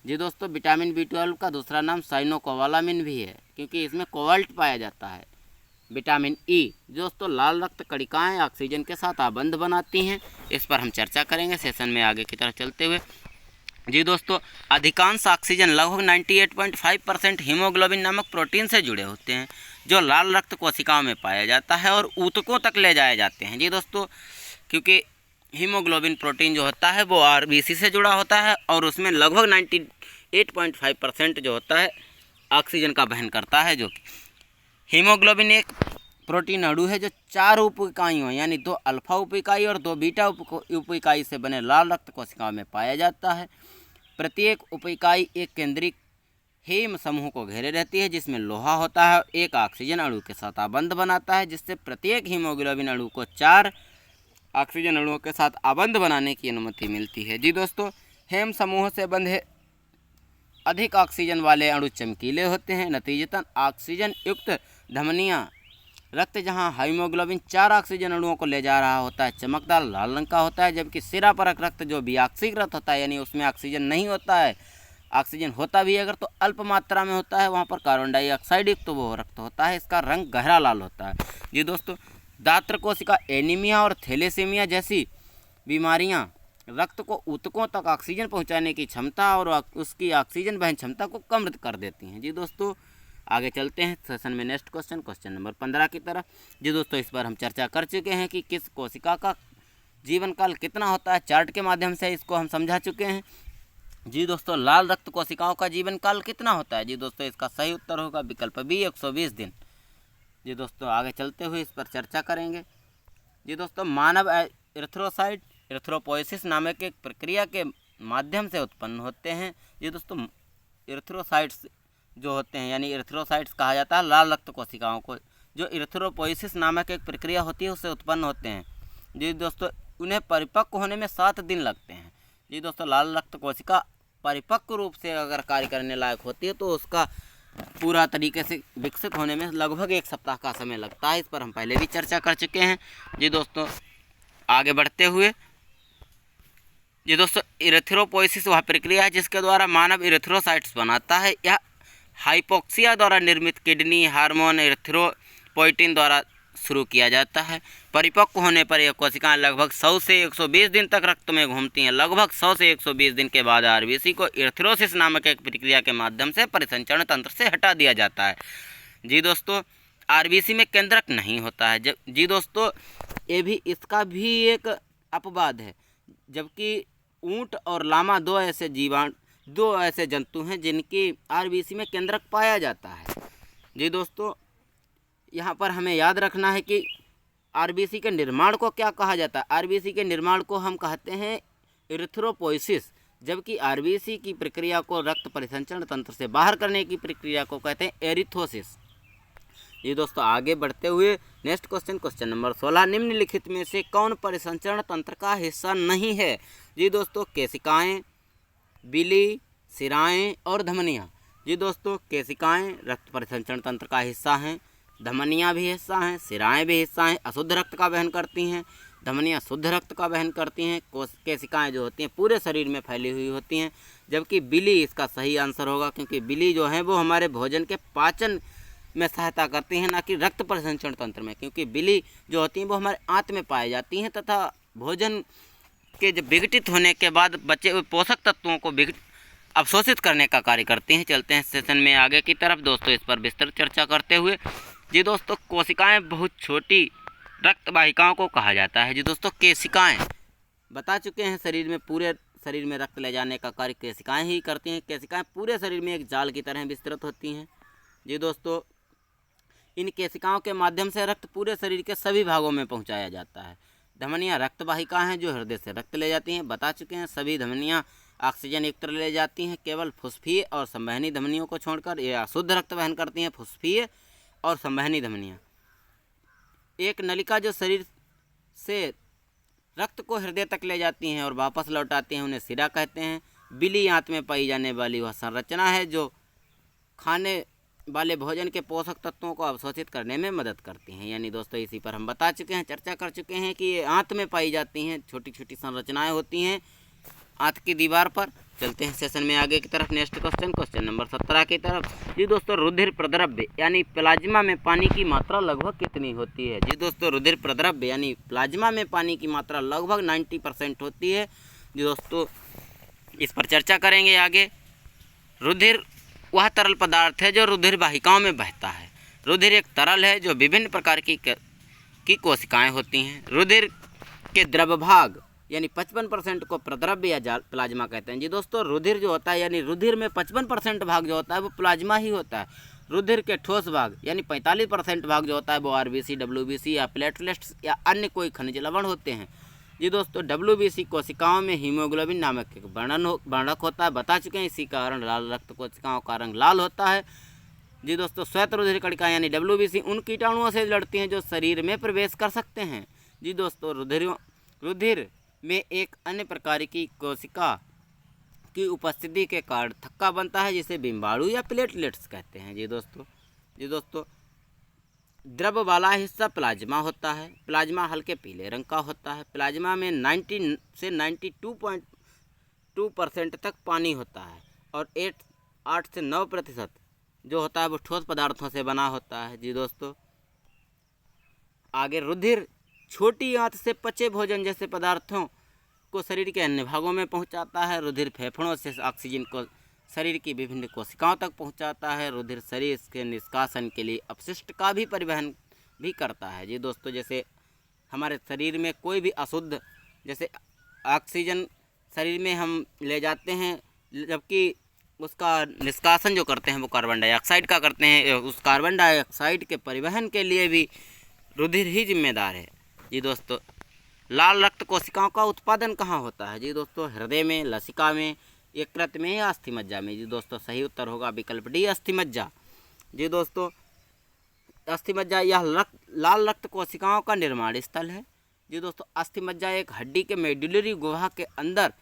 जी दोस्तों विटामिन B12 का दूसरा नाम साइनोकोबालामिन भी है क्योंकि इसमें कोबाल्ट पाया जाता है। विटामिन E दोस्तों लाल रक्त कणिकाएं ऑक्सीजन के साथ आबंध बनाती हैं। इस पर हम चर्चा करेंगे सेशन में आगे की तरफ चलते हुए। जी दोस्तों अधिकांश ऑक्सीजन लगभग 98.5% हीमोग्लोबिन नामक प्रोटीन से जुड़े होते हैं जो लाल रक्त कोशिकाओं में पाया जाता है और ऊतकों तक ले जाए जाते हैं। जी दोस्तों क्योंकि हीमोग्लोबिन प्रोटीन जो होता है वो आरबीसी से जुड़ा होता है और उसमें लगभग 98.5% जो होता है ऑक्सीजन का वहन करता है। जो कि हीमोग्लोबिन एक प्रोटीन अणु है जो 4 उप इकाइयों यानी 2 अल्फा उप इकाई और 2 बीटा उप इकाई से बने लाल रक्त कोशिकाओं में पाया जाता है। प्रत्येक उप इकाई एक केंद्रीय हेम समूह को घेरे रहती है, जिसमें लोहा होता है, एक ऑक्सीजन अणु के साथ आबंध बनाता है, जिससे प्रत्येक हीमोग्लोबिन अणु को 4 ऑक्सीजन अणुओं के साथ आबंध बनाने की अनुमति मिलती है। जी दोस्तों, हेम समूह से बंधे अधिक ऑक्सीजन वाले अणु चमकीले होते हैं। नतीजतन ऑक्सीजन युक्त धमनियाँ रक्त जहां हीमोग्लोबिन 4 ऑक्सीजन अणुओं को ले जा रहा होता है, चमकदार लाल रंग का होता है, जबकि सिरापरक रक्त जो विऑक्सीकृत होता है, यानी उसमें ऑक्सीजन नहीं होता है, ऑक्सीजन होता भी है अगर तो अल्प मात्रा में होता है, वहाँ पर कार्बन डाइऑक्साइड युक्त तो वो रक्त होता है, इसका रंग गहरा लाल होता है। जी दोस्तों, दात्र कोशिका एनीमिया और थैलेसीमिया जैसी बीमारियाँ रक्त को ऊतकों तक ऑक्सीजन पहुँचाने की क्षमता और उसकी ऑक्सीजन वहन क्षमता को कम कर देती हैं। जी दोस्तों, आगे चलते हैं सेशन में नेक्स्ट क्वेश्चन नंबर 15 की तरफ। जी दोस्तों, इस पर हम चर्चा कर चुके हैं कि किस कोशिका का जीवन काल कितना होता है, चार्ट के माध्यम से इसको हम समझा चुके हैं। जी दोस्तों, लाल रक्त कोशिकाओं का जीवन काल कितना होता है? जी दोस्तों, इसका सही उत्तर होगा विकल्प बी 120 दिन। जी दोस्तों, आगे चलते हुए इस पर चर्चा करेंगे। जी दोस्तों, मानव एरिथ्रोसाइट एरिथ्रोपोइसिस नामक एक प्रक्रिया के माध्यम से उत्पन्न होते हैं। जी दोस्तों, एरिथ्रोसाइट्स जो होते हैं, यानी एरिथ्रोसाइट्स कहा जाता है लाल रक्त कोशिकाओं को, जो एरिथ्रोपोइसिस नामक एक प्रक्रिया होती है उससे उत्पन्न होते हैं। जी दोस्तों, उन्हें परिपक्व होने में 7 दिन लगते हैं। जी दोस्तों, लाल रक्त कोशिका परिपक्व रूप से अगर कार्य करने लायक होती है तो उसका पूरा तरीके से विकसित होने में लगभग 1 सप्ताह का समय लगता है। इस पर हम पहले भी चर्चा कर चुके हैं। जी दोस्तों, आगे बढ़ते हुए, जी दोस्तों, एरिथ्रोपोइसिस वह प्रक्रिया है जिसके द्वारा मानव एरिथ्रोसाइट्स बनाता है। यह हाइपोक्सिया द्वारा निर्मित किडनी हार्मोन एरिथ्रोपोइटिन द्वारा शुरू किया जाता है। परिपक्व होने पर यह कोशिकाएं लगभग 100 से 120 दिन तक रक्त में घूमती हैं। लगभग 100 से 120 दिन के बाद आरबीसी को एरिथ्रोसिस नामक एक प्रक्रिया के माध्यम से परिसंचरण तंत्र से हटा दिया जाता है। जी दोस्तों, आरबीसी में केंद्रक नहीं होता है। जी दोस्तों, ये भी इसका भी एक अपवाद है, जबकि ऊंट और लामा दो ऐसे जंतु हैं जिनकी आरबीसी में केंद्रक पाया जाता है। जी दोस्तों, यहाँ पर हमें याद रखना है कि आरबीसी के निर्माण को क्या कहा जाता है। आरबीसी के निर्माण को हम कहते हैं एरिथ्रोपोइसिस, जबकि आरबीसी की प्रक्रिया को रक्त परिसंचरण तंत्र से बाहर करने की प्रक्रिया को कहते हैं एरिथोसिस। जी दोस्तों, आगे बढ़ते हुए नेक्स्ट क्वेश्चन नंबर 16, निम्नलिखित में से कौन परिसंचरण तंत्र का हिस्सा नहीं है? जी दोस्तों, केशिकाएँ, बिली, सिराएँ और धमनियाँ। जी दोस्तों, केशिकाएँ रक्त परिसंचरण तंत्र का हिस्सा हैं, धमनियाँ भी हिस्सा हैं, सिराएँ भी हिस्सा हैं, अशुद्ध रक्त का वहन करती हैं, धमनियाँ शुद्ध रक्त का वहन करती हैं। केशिकाएँ जो होती हैं पूरे शरीर में फैली हुई होती हैं, जबकि बिली इसका सही आंसर होगा, क्योंकि बिली जो है वो हमारे भोजन के पाचन में सहायता करती हैं, ना कि रक्त परिसंचरण तंत्र में, क्योंकि बिली जो होती हैं वो हमारे आंत में पाई जाती हैं तथा भोजन के जब विघटित होने के बाद बचे हुए पोषक तत्वों को अवशोषित करने का कार्य करती हैं। चलते हैं सेशन में आगे की तरफ दोस्तों, इस पर विस्तृत चर्चा करते हुए। जी दोस्तों, कोशिकाएं बहुत छोटी रक्त वाहिकाओं को कहा जाता है। जी दोस्तों, केशिकाएं बता चुके हैं शरीर में पूरे शरीर में रक्त ले जाने का कार्य केशिकाएं ही करती हैं। केशिकाएं पूरे शरीर में एक जाल की तरह विस्तृत होती हैं। जी दोस्तों, इन केशिकाओं के माध्यम से रक्त पूरे शरीर के सभी भागों में पहुंचाया जाता है। धमनियाँ रक्त वाहिका हैं जो हृदय से रक्त ले जाती हैं। बता चुके हैं सभी धमनियाँ ऑक्सीजन युक्त ले जाती हैं, केवल फुस्फीय और संवहनी धमनियों को छोड़कर ये अशुद्ध रक्त वहन करती हैं। फुस्फीय और संवहनी धमनियाँ एक नलिका जो शरीर से रक्त को हृदय तक ले जाती हैं और वापस लौटाती हैं, उन्हें सिरा कहते हैं। बिली आंत में पाई जाने वाली वह संरचना है जो खाने वाले भोजन के पोषक तत्वों को अवशोषित करने में मदद करती हैं। यानी दोस्तों, इसी पर हम बता चुके हैं, चर्चा कर चुके हैं कि ये आंत में पाई जाती हैं, छोटी छोटी संरचनाएं होती हैं आंत की दीवार पर। चलते हैं सेशन में आगे की तरफ। नेक्स्ट क्वेश्चन नंबर 17 की तरफ। जी दोस्तों, रुधिर प्रद्रव्य यानी प्लाज्मा में पानी की मात्रा लगभग कितनी होती है? जी दोस्तों, रुधिर प्रद्रव्य यानी प्लाज्मा में पानी की मात्रा लगभग 90% होती है। जी दोस्तों, इस पर चर्चा करेंगे आगे। रुधिर वह तरल पदार्थ है जो रुधिर वाहिकाओं में बहता है। रुधिर एक तरल है जो विभिन्न प्रकार की कोशिकाएं होती हैं। रुधिर के द्रव भाग यानी 55% को प्रद्रव्य या प्लाज्मा कहते हैं। जी दोस्तों, रुधिर जो होता है यानी रुधिर में 55% भाग जो होता है वो प्लाज्मा ही होता है। रुधिर के ठोस भाग यानी 45% भाग जो होता है वो आरबीसी, डब्ल्यूबीसी या प्लेटलेट्स या अन्य कोई खनिज लवण होते हैं। जी दोस्तों, WBC कोशिकाओं में हीमोग्लोबिन नामक एक वर्णक होता है, बता चुके हैं। इसी कारण लाल रक्त कोशिकाओं का रंग लाल होता है। जी दोस्तों, श्वेत रुधिर कणिका यानी WBC उन कीटाणुओं से लड़ती हैं जो शरीर में प्रवेश कर सकते हैं। जी दोस्तों, रुधिर में एक अन्य प्रकार की कोशिका की उपस्थिति के कारण थक्का बनता है, जिसे बिम्बाणु या प्लेटलेट्स कहते हैं। जी दोस्तों, द्रव वाला हिस्सा प्लाज्मा होता है। प्लाज्मा हल्के पीले रंग का होता है। प्लाज्मा में 90 से 92.2% तक पानी होता है और 8 से 9% जो होता है वो ठोस पदार्थों से बना होता है। जी दोस्तों, आगे रुधिर छोटी आंत से पचे भोजन जैसे पदार्थों को शरीर के अन्य भागों में पहुंचाता है। रुधिर फेफड़ों से ऑक्सीजन को शरीर की विभिन्न कोशिकाओं तक पहुंचाता है। रुधिर शरीर के निष्कासन के लिए अपशिष्ट का भी परिवहन भी करता है। जी दोस्तों, जैसे हमारे शरीर में कोई भी अशुद्ध, जैसे ऑक्सीजन शरीर में हम ले जाते हैं, जबकि उसका निष्कासन जो करते हैं वो कार्बन डाइऑक्साइड का करते हैं। उस कार्बन डाइऑक्साइड के परिवहन के लिए भी रुधिर ही जिम्मेदार है। जी दोस्तों, लाल रक्त कोशिकाओं का उत्पादन कहाँ होता है? जी दोस्तों, हृदय में, लसिका में, यकृत में या अस्थिमज्जा में। जी दोस्तों, सही उत्तर होगा विकल्प डी, अस्थिमज्जा। जी दोस्तों, अस्थिमज्जा यह लाल रक्त कोशिकाओं का निर्माण स्थल है। जी दोस्तों, अस्थिमज्जा एक हड्डी के मेडुलरी गुहा के अंदर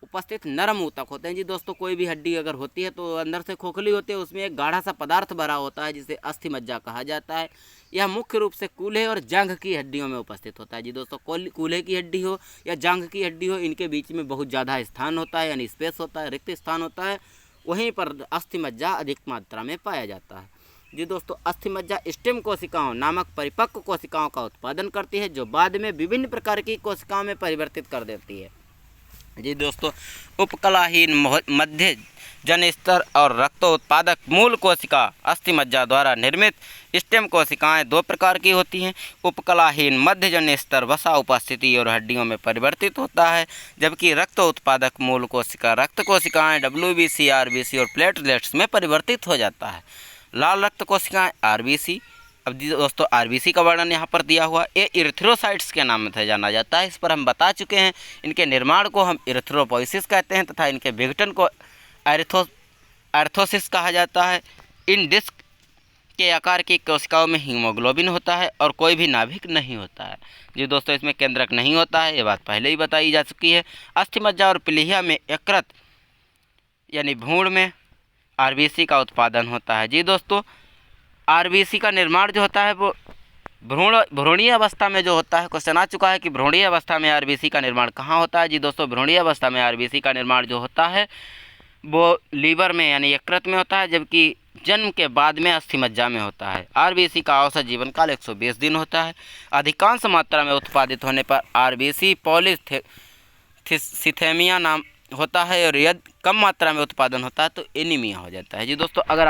उपस्थित नरम ऊतक होते हैं। जी दोस्तों, कोई भी हड्डी अगर होती है तो अंदर से खोखली होती है, उसमें एक गाढ़ा सा पदार्थ भरा होता है जिसे अस्थिमज्जा कहा जाता है। यह मुख्य रूप से कूल्हे और जांघ की हड्डियों में उपस्थित होता है। जी दोस्तों, कूल्हे की हड्डी हो या जांघ की हड्डी हो, इनके बीच में बहुत ज़्यादा स्थान होता है, यानी स्पेस होता है, रिक्त स्थान होता है। वहीं पर अस्थिमज्जा अधिक मात्रा में पाया जाता है। जी दोस्तों, अस्थिमज्जा स्टेम कोशिकाओं नामक परिपक्व कोशिकाओं का उत्पादन करती है, जो बाद में विभिन्न प्रकार की कोशिकाओं में परिवर्तित कर देती है। जी दोस्तों, उपकलाहीन मध्य जन स्तर और रक्तोत्पादक मूल कोशिका अस्थिमज्जा द्वारा निर्मित स्टेम कोशिकाएं दो प्रकार की होती हैं। उपकलाहीन मध्य जन स्तर वसा उपस्थिति और हड्डियों में परिवर्तित होता है, जबकि रक्तोत्पादक मूल कोशिका रक्त कोशिकाएं WBC, RBC और प्लेटलेट्स में परिवर्तित हो जाता है। लाल रक्त कोशिकाएं RBC। अब दोस्तों, RBC का वर्णन यहाँ पर दिया हुआ, ये इरिथ्रोसाइट्स के नाम से जाना जाता है। इस पर हम बता चुके हैं। इनके निर्माण को हम इरिथ्रोपोइसिस कहते हैं तथा इनके विघटन को एर्थोसिस कहा जाता है। इन डिस्क के आकार की कोशिकाओं में हीमोग्लोबिन होता है और कोई भी नाभिक नहीं होता है। जी दोस्तों, इसमें केंद्रक नहीं होता है, ये बात पहले ही बताई जा चुकी है। अस्थिमज्जा और प्लीहा में यकृत यानी भ्रूण में RBC का उत्पादन होता है। जी दोस्तों, RBC का निर्माण जो होता है वो भ्रूणीय अवस्था में जो होता है। क्वेश्चन आ चुका है कि भ्रूणीय अवस्था में RBC का निर्माण कहाँ होता है। जी दोस्तों, भ्रूणीय अवस्था में RBC का निर्माण जो होता है वो लीवर में यानी यकृत में होता है, जबकि जन्म के बाद में अस्थिमज्जा में होता है। RBC का औसत जीवन काल 120 दिन होता है। अधिकांश मात्रा में उत्पादित होने पर RBC पॉलीसिथेमिया नाम होता है, और यदि कम मात्रा में उत्पादन होता है तो एनीमिया हो जाता है। जी दोस्तों, अगर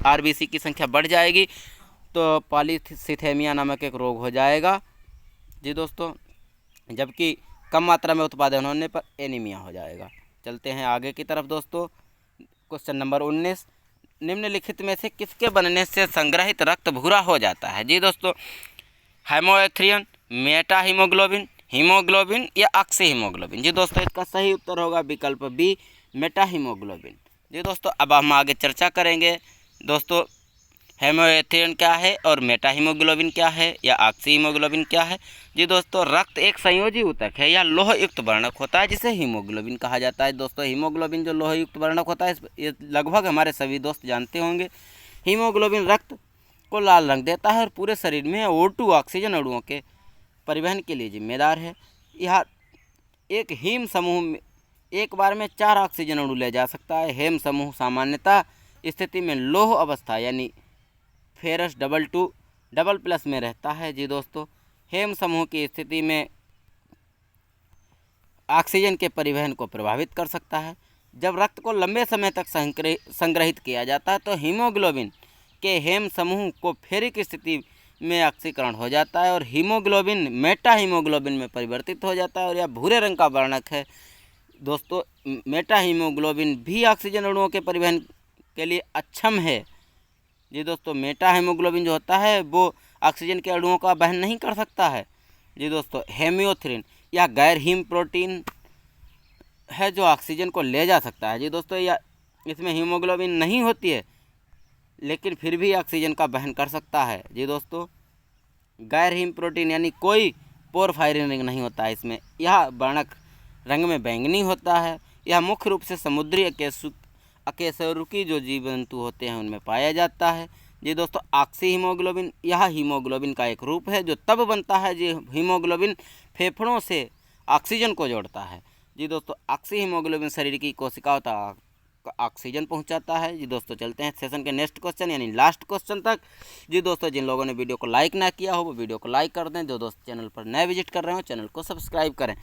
RBC की संख्या बढ़ जाएगी तो पॉलीसिथेमिया नामक एक रोग हो जाएगा। जी दोस्तों, जबकि कम मात्रा में उत्पादन होने पर एनीमिया हो जाएगा। चलते हैं आगे की तरफ दोस्तों। क्वेश्चन नंबर 19, निम्नलिखित में से किसके बनने से संग्रहित रक्त भूरा हो जाता है? जी दोस्तों, हेमोएरिथ्रियन, मेटा हीमोग्लोबिन या ऑक्सी हीमोग्लोबिन। जी दोस्तों, इसका सही उत्तर होगा विकल्प बी, मेटा हीमोग्लोबिन। जी दोस्तों, अब हम आगे चर्चा करेंगे दोस्तों, हेमोएरिथ्रियन क्या है और मेटा हीमोग्लोबिन क्या है या ऑक्सी हीमोग्लोबिन क्या है। जी दोस्तों, रक्त एक संयोजी ऊतक है या लोह युक्त वर्णक होता है जिसे हीमोग्लोबिन कहा जाता है। दोस्तों, हीमोग्लोबिन जो लोह युक्त वर्णक होता है, ये लगभग हमारे सभी दोस्त जानते होंगे। हीमोग्लोबिन रक्त को लाल रंग देता है और पूरे शरीर में O2 ऑक्सीजन अणुओं के परिवहन के लिए जिम्मेदार है। यह एक हीम समूह एक बार में 4 ऑक्सीजन अणु ले जा सकता है। हेम समूह सामान्यतः स्थिति में लौह अवस्था यानी फेरस डबल+ में रहता है। जी दोस्तों, हेम समूह की स्थिति में ऑक्सीजन के परिवहन को प्रभावित कर सकता है। जब रक्त को लंबे समय तक संग्रहित किया जाता है तो हीमोग्लोबिन के हेम समूह को फेरिक स्थिति में ऑक्सीकरण हो जाता है और हीमोग्लोबिन मेटा हीमोग्लोबिन में परिवर्तित हो जाता है और यह भूरे रंग का वर्णक है। दोस्तों, मेटा हीमोग्लोबिन भी ऑक्सीजन अणुओं के परिवहन के लिए अक्षम है। जी दोस्तों, मेटा हीमोग्लोबिन जो होता है वो ऑक्सीजन के अणुओं का वहन नहीं कर सकता है। जी दोस्तों, हेमियोथ्रिन या गैर हीम प्रोटीन है जो ऑक्सीजन को ले जा सकता है। जी दोस्तों, या इसमें हीमोग्लोबिन नहीं होती है लेकिन फिर भी ऑक्सीजन का वहन कर सकता है। जी दोस्तों, गैर हीम प्रोटीन यानी कोई पोरफायरिन रिंग नहीं होता है इसमें। यह वर्णक रंग में बैंगनी होता है। यह मुख्य रूप से समुद्री अकेशरुकी जो जीव जंतु होते हैं उनमें पाया जाता है। जी दोस्तों, ऑक्सी हीमोग्लोबिन यह हीमोग्लोबिन का एक रूप है जो तब बनता है जी हीमोग्लोबिन फेफड़ों से ऑक्सीजन को जोड़ता है। जी दोस्तों, ऑक्सी हीमोग्लोबिन शरीर की कोशिकाओं तक ऑक्सीजन पहुंचाता है। जी दोस्तों, चलते हैं सेशन के नेक्स्ट क्वेश्चन यानी लास्ट क्वेश्चन तक। जी दोस्तों, जिन लोगों ने वीडियो को लाइक ना किया हो वो वीडियो को लाइक कर दें। जो दोस्त चैनल पर नए विजिट कर रहे हो चैनल को सब्सक्राइब करें।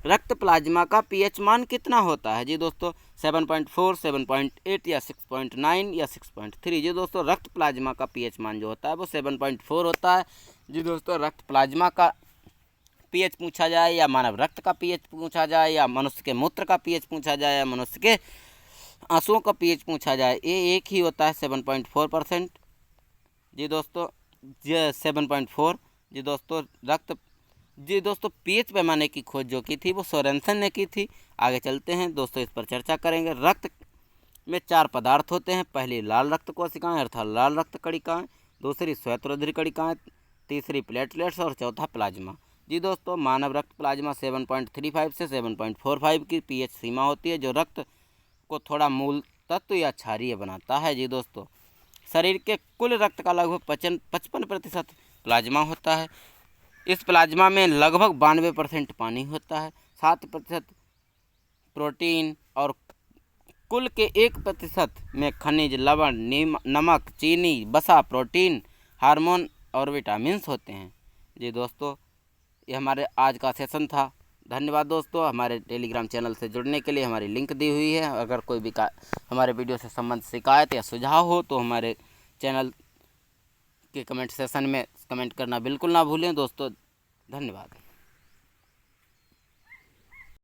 रक्त प्लाज्मा का पीएच मान कितना होता है? जी दोस्तों, 7.4, 7.8 या 6.9 या 6.3। जी दोस्तों, रक्त प्लाज्मा का पीएच मान जो होता है वो 7.4 होता है। जी दोस्तों, रक्त प्लाज्मा का पीएच पूछा जाए या मानव रक्त का पीएच पूछा जाए या मनुष्य के मूत्र का पीएच पूछा जाए या मनुष्य के आंसुओं का पीएच पूछा जाए, ये एक ही होता है 7.4%। जी दोस्तों, 7.4। जी दोस्तों, पीएच पैमाने की खोज जो की थी वो सोरेनसन ने की थी। आगे चलते हैं दोस्तों, इस पर चर्चा करेंगे। रक्त में 4 पदार्थ होते हैं। पहली लाल रक्त कोशिकाएं अर्थात लाल रक्त कणिकाएं, दूसरी श्वेतरोधी कणिकाएं, तीसरी प्लेटलेट्स और चौथा प्लाज्मा। जी दोस्तों, मानव रक्त प्लाज्मा 7.35 से 7.45 की पीएच सीमा होती है जो रक्त को थोड़ा मूल तत्व या क्षारीय बनाता है। जी दोस्तों, शरीर के कुल रक्त का लगभग 55% प्लाज्मा होता है। इस प्लाज्मा में लगभग 92% पानी होता है, 7% प्रोटीन और कुल के 1% में खनिज, लवण, नमक, चीनी, वसा, प्रोटीन, हार्मोन और विटामिन्स होते हैं। जी दोस्तों, ये हमारे आज का सेशन था। धन्यवाद दोस्तों। हमारे टेलीग्राम चैनल से जुड़ने के लिए हमारी लिंक दी हुई है। अगर कोई भी हमारे वीडियो से संबंधित शिकायत या सुझाव हो तो हमारे चैनल के कमेंट सेशन में कमेंट करना बिल्कुल ना भूलें दोस्तों। धन्यवाद।